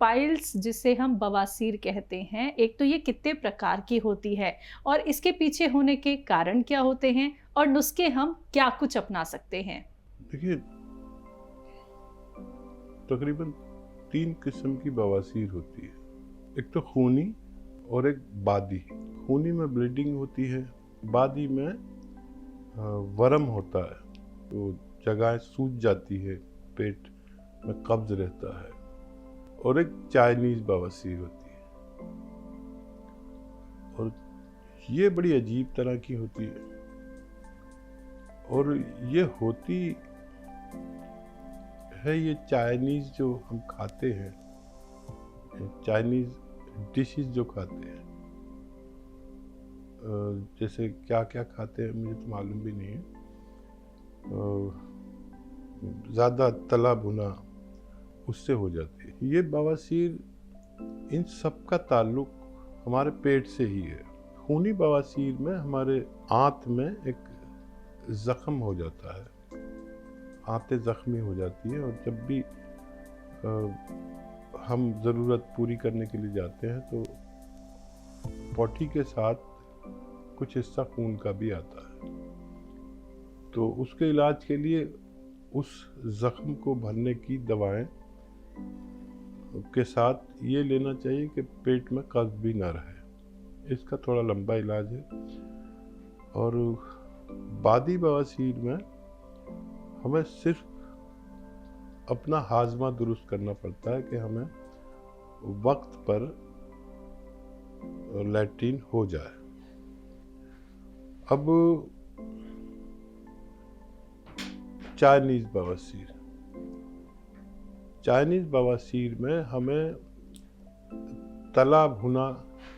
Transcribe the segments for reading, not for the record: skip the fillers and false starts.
Piles जिसे हम बवासीर कहते हैं, एक तो ये कितने प्रकार की होती है और इसके पीछे होने के कारण क्या होते हैं और नुस्खे हम क्या कुछ अपना सकते हैं? देखिए, तकरीबन 3 किस्म की बवासीर होती है। एक तो खूनी और एक बादी। खूनी में ब्लीडिंग होती है, बादी में वर्म होता है, तो जगह सूज जाती है, पेट में कब्ज रहता है। और एक चाइनीज बवासीर होती है, और ये बड़ी अजीब तरह की होती है। और ये होती है, ये चाइनीज जो हम खाते हैं, चाइनीज डिशेस जो खाते हैं, जैसे क्या क्या खाते हैं मुझे तो मालूम भी नहीं है। ज़्यादा तला भुना, उससे हो जाती है ये बवासीर। इन सब का ताल्लुक हमारे पेट से ही है। खूनी बवासीर में हमारे आंत में एक ज़ख्म हो जाता है, आंतें ज़ख्मी हो जाती हैं, और जब भी हम ज़रूरत पूरी करने के लिए जाते हैं तो पॉटी के साथ कुछ हिस्सा खून का भी आता है। तो उसके इलाज के लिए उस ज़ख्म को भरने की दवाएं के साथ ये लेना चाहिए कि पेट में कब्ज़ भी ना रहे। इसका थोड़ा लंबा इलाज है। और बादी बवासीर में हमें सिर्फ अपना हाजमा दुरुस्त करना पड़ता है कि हमें वक्त पर लैट्रिन हो जाए। अब चाइनीज बवासीर, चाइनीज बवासीर में हमें तला भुना,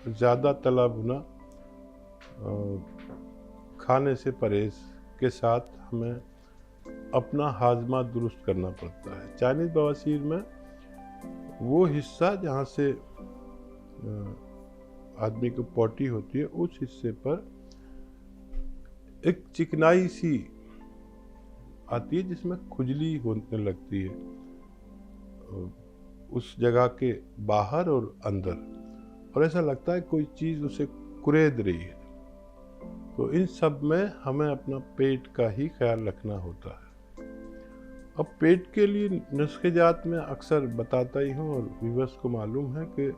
ज़्यादा तला भुना खाने से परहेज के साथ हमें अपना हाजमा दुरुस्त करना पड़ता है। चाइनीज बवासीर में वो हिस्सा जहाँ से आदमी को पॉटी होती है, उस हिस्से पर एक चिकनाई सी आती है जिसमें खुजली होने लगती है, उस जगह के बाहर और अंदर, और ऐसा लगता है कोई चीज़ उसे कुरेद रही है। तो इन सब में हमें अपना पेट का ही ख्याल रखना होता है। अब पेट के लिए नुस्खेजात में अक्सर बताता ही हूँ, और व्यूअर्स को मालूम है कि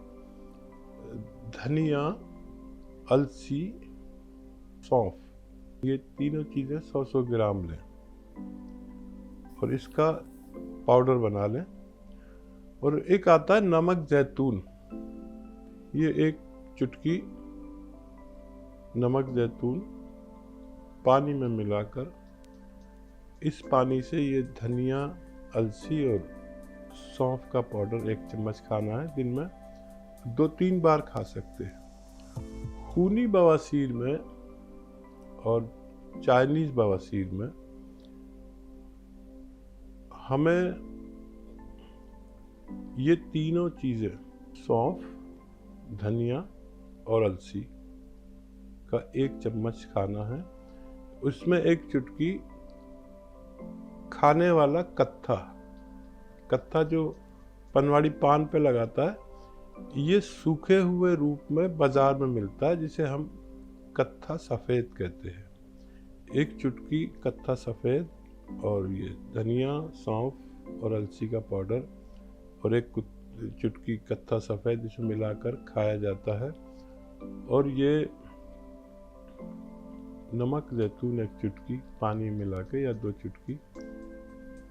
धनिया, अलसी, सौंफ, ये तीनों चीज़ें 100-100 ग्राम लें और इसका पाउडर बना लें। और एक आता है नमक जैतून, ये एक चुटकी नमक जैतून पानी में मिलाकर, इस पानी से ये धनिया, अलसी और सौंफ का पाउडर 1 चम्मच खाना है। दिन में 2-3 बार खा सकते हैं। खूनी बवासीर में और चाइनीज बवासीर में हमें ये तीनों चीज़ें, सौंफ, धनिया और अलसी का 1 चम्मच खाना है। उसमें एक चुटकी खाने वाला कत्था, कत्था जो पनवाड़ी पान पे लगाता है, ये सूखे हुए रूप में बाजार में मिलता है, जिसे हम कत्था सफ़ेद कहते हैं। 1 चुटकी कत्था सफ़ेद और ये धनिया, सौंफ और अलसी का पाउडर और 1 चुटकी कत्था सफ़ेद, इसमें मिलाकर खाया जाता है। और ये नमक जैतून 1 चुटकी पानी मिला के, या 2 चुटकी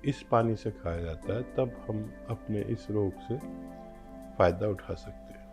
इस पानी से खाया जाता है। तब हम अपने इस रोग से फ़ायदा उठा सकते हैं।